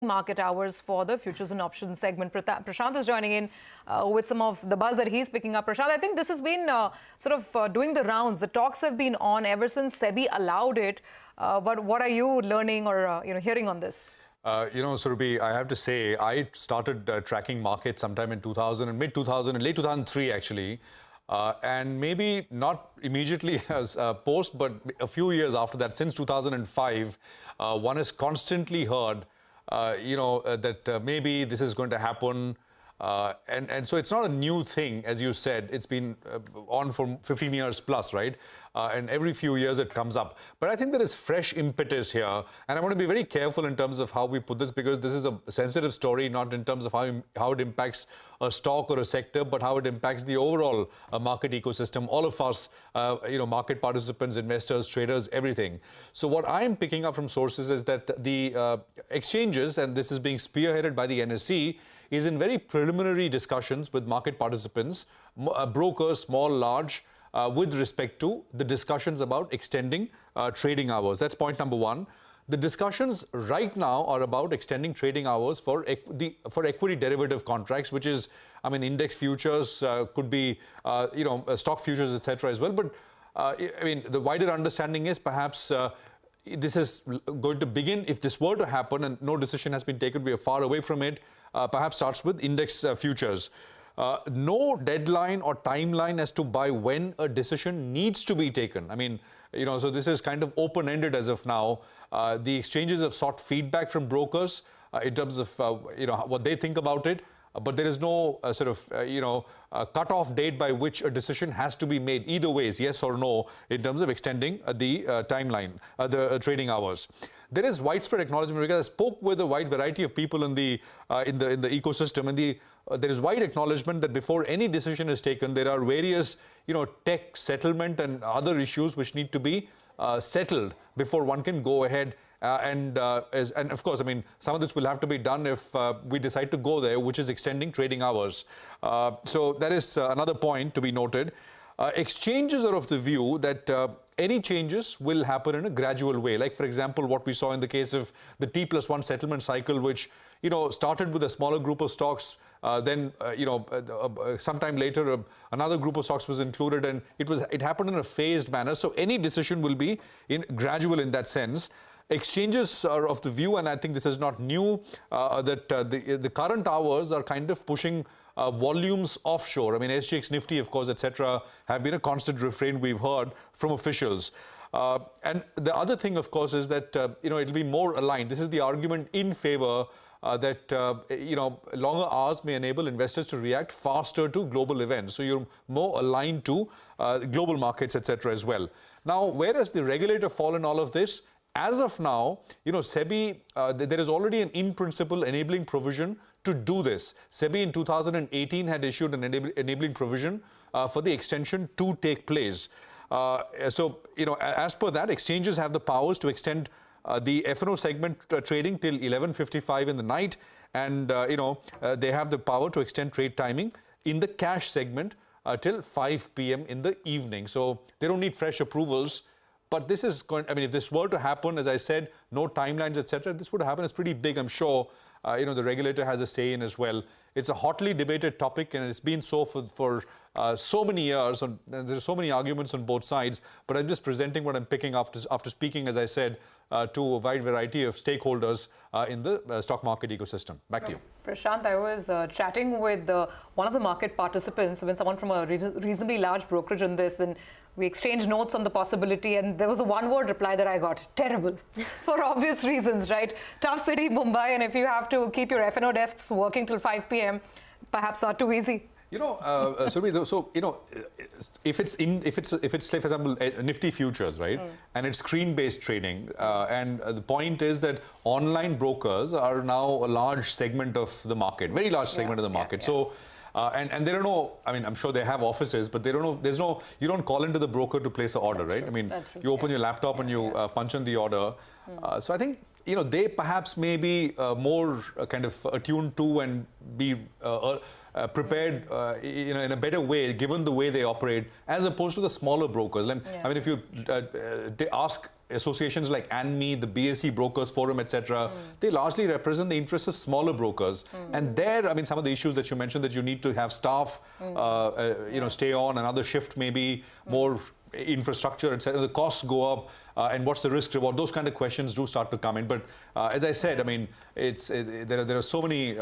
market hours for the futures and options segment. Prashant is joining in with some of the buzz that he's picking up. Prashant, I think this has been doing the rounds. The talks have been on ever since SEBI allowed it. But what are you learning or hearing on this? Surabhi, I have to say, I started tracking markets sometime in 2000 and mid-2000 and late 2003, actually. And maybe not immediately as post, but a few years after that, since 2005, one has constantly heard, that maybe this is going to happen. And so it's not a new thing, as you said. It's been on for 15 years plus, right? And every few years it comes up. But I think there is fresh impetus here. And I want to be very careful in terms of how we put this, because this is a sensitive story, not in terms of how it impacts a stock or a sector, but how it impacts the overall market ecosystem. All of us, market participants, investors, traders, everything. So what I am picking up from sources is that the exchanges, and this is being spearheaded by the NSE, is in very preliminary discussions with market participants, brokers, small, large, with respect to the discussions about extending trading hours. That's point number one. The discussions right now are about extending trading hours for equity derivative contracts, which is, index futures, could be, stock futures, etc. as well. But, the wider understanding is perhaps this is going to begin, if this were to happen and no decision has been taken, we are far away from it, perhaps starts with index futures. No deadline or timeline as to by when a decision needs to be taken. So this is kind of open-ended as of now. The exchanges have sought feedback from brokers in terms of, what they think about it. But there is no cut-off date by which a decision has to be made. Either ways, yes or no, in terms of extending the timeline, the trading hours. There is widespread acknowledgement, because I spoke with a wide variety of people in the ecosystem, and there is wide acknowledgement that before any decision is taken, there are various tech settlement and other issues which need to be settled before one can go ahead. And of course, some of this will have to be done if we decide to go there, which is extending trading hours. So that is another point to be noted. Exchanges are of the view that any changes will happen in a gradual way. Like, for example, what we saw in the case of the T+1 settlement cycle, which started with a smaller group of stocks. Then, sometime later, another group of stocks was included, and it happened in a phased manner. So any decision will be gradual in that sense. Exchanges are of the view, and I think this is not new, that the current hours are kind of pushing volumes offshore. SGX Nifty, of course, etc., have been a constant refrain we've heard from officials. And the other thing, of course, is that it'll be more aligned. This is the argument in favor that longer hours may enable investors to react faster to global events. So you're more aligned to global markets, etc. as well. Now, where does the regulator fall in all of this? As of now, SEBI, there is already an in-principle enabling provision to do this. SEBI in 2018 had issued an enabling provision for the extension to take place. As per that, exchanges have the powers to extend the F&O segment trading till 11:55 in the night, and they have the power to extend trade timing in the cash segment till 5 p.m. in the evening. So they don't need fresh approvals. But this is going, if this were to happen, as I said, no timelines, etc., this would happen. It's pretty big, I'm sure. The regulator has a say in as well. It's a hotly debated topic, and it's been so for so many years, and there's so many arguments on both sides. But I'm just presenting what I'm picking up after speaking, as I said, to a wide variety of stakeholders in the stock market ecosystem. Back to you. Prashant, I was chatting with one of the market participants, someone from a reasonably large brokerage on this, and we exchanged notes on the possibility, and there was a one-word reply that I got: terrible, for obvious reasons, right? Tough city, Mumbai, and if you have to keep your F&O desks working till 5 p.m., perhaps not too easy. If it's say, for example, Nifty futures, right, and it's screen-based trading, and the point is that online brokers are now a large segment of the market, very large segment of the market. So. And there are no, I'm sure they have offices, but you don't call into the broker to place an order, right? You open your laptop and you punch in the order. So I think, they perhaps may be more kind of attuned to and be prepared, in a better way, given the way they operate, as opposed to the smaller brokers. I mean, if you ask associations like ANMI, the BSE Brokers Forum, etc., they largely represent the interests of smaller brokers. And there, I mean, some of the issues that you mentioned, that you need to have staff, stay on, another shift maybe, more infrastructure, etc., the costs go up, and what's the risk reward? Those kind of questions do start to come in. But as I said, I mean, there are so many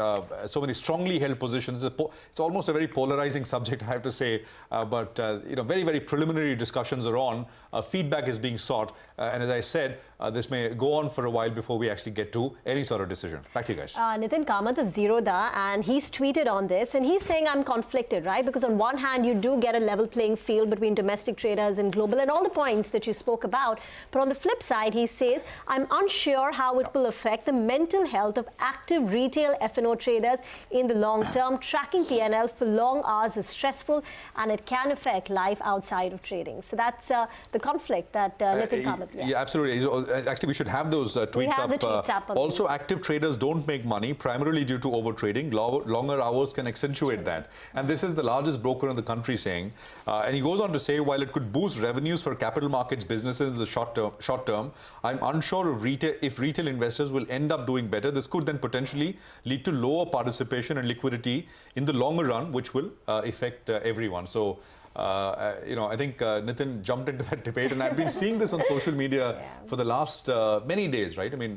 strongly held positions. It's almost a very polarizing subject, I have to say. But very, very preliminary discussions are on. Feedback is being sought, and as I said, this may go on for a while before we actually get to any sort of decision. Back to you guys. Nitin Kamath of Zerodha, and he's tweeted on this, and he's saying, I'm conflicted, right? Because on one hand, you do get a level playing field between domestic traders and global, and all the points that you spoke about. But on the flip side, he says, I'm unsure how it will affect the mental health of active retail F&O traders in the long term. Tracking P&L for long hours is stressful, and it can affect life outside of trading. So that's the conflict that Nitin Kamath. Yeah, absolutely. Actually, we should have those tweets up. The tweets up also, active traders don't make money primarily due to overtrading. Longer hours can accentuate that. And this is the largest broker in the country saying. And he goes on to say, while it could boost revenues for capital markets businesses in the short term, I'm unsure if retail investors will end up doing better. This could then potentially lead to lower participation and liquidity in the longer run, which will affect everyone. So, I think Nitin jumped into that debate, and I've been seeing this on social media for the last many days, right? I mean,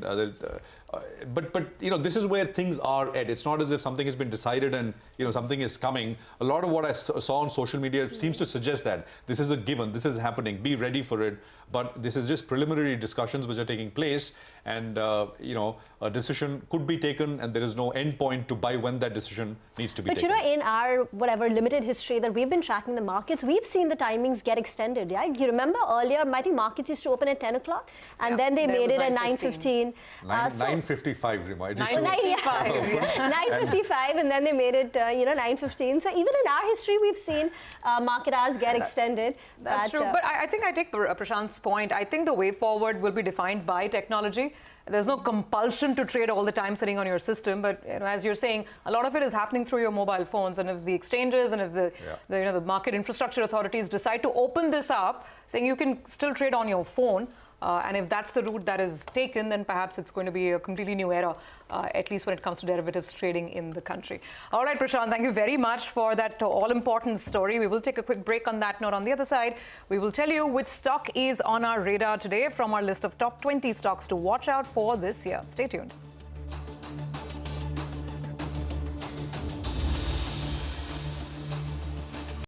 but this is where things are at. It's not as if something has been decided and something is coming. A lot of what I saw on social media seems to suggest that this is a given, this is happening, be ready for it. But this is just preliminary discussions which are taking place, and a decision could be taken, and there is no end point to by when that decision needs to be taken. But in our limited history that we've been tracking the markets, we've seen the timings get extended. Right? You remember earlier, I think markets used to open at 10 o'clock, and then they made it at 9:15. 9:55, Rima. 9:55, and then they made it 9:15. So even in our history, we've seen market hours get extended. That's true. But I think I take Prashant's point. I think the way forward will be defined by technology. There's no compulsion to trade all the time sitting on your system, but as you're saying, a lot of it is happening through your mobile phones. And if the exchanges and if the market infrastructure authorities decide to open this up, saying you can still trade on your phone, and if that's the route that is taken, then perhaps it's going to be a completely new era, at least when it comes to derivatives trading in the country. All right, Prashant, thank you very much for that all-important story. We will take a quick break on that note. On the other side, we will tell you which stock is on our radar today from our list of top 20 stocks to watch out for this year. Stay tuned.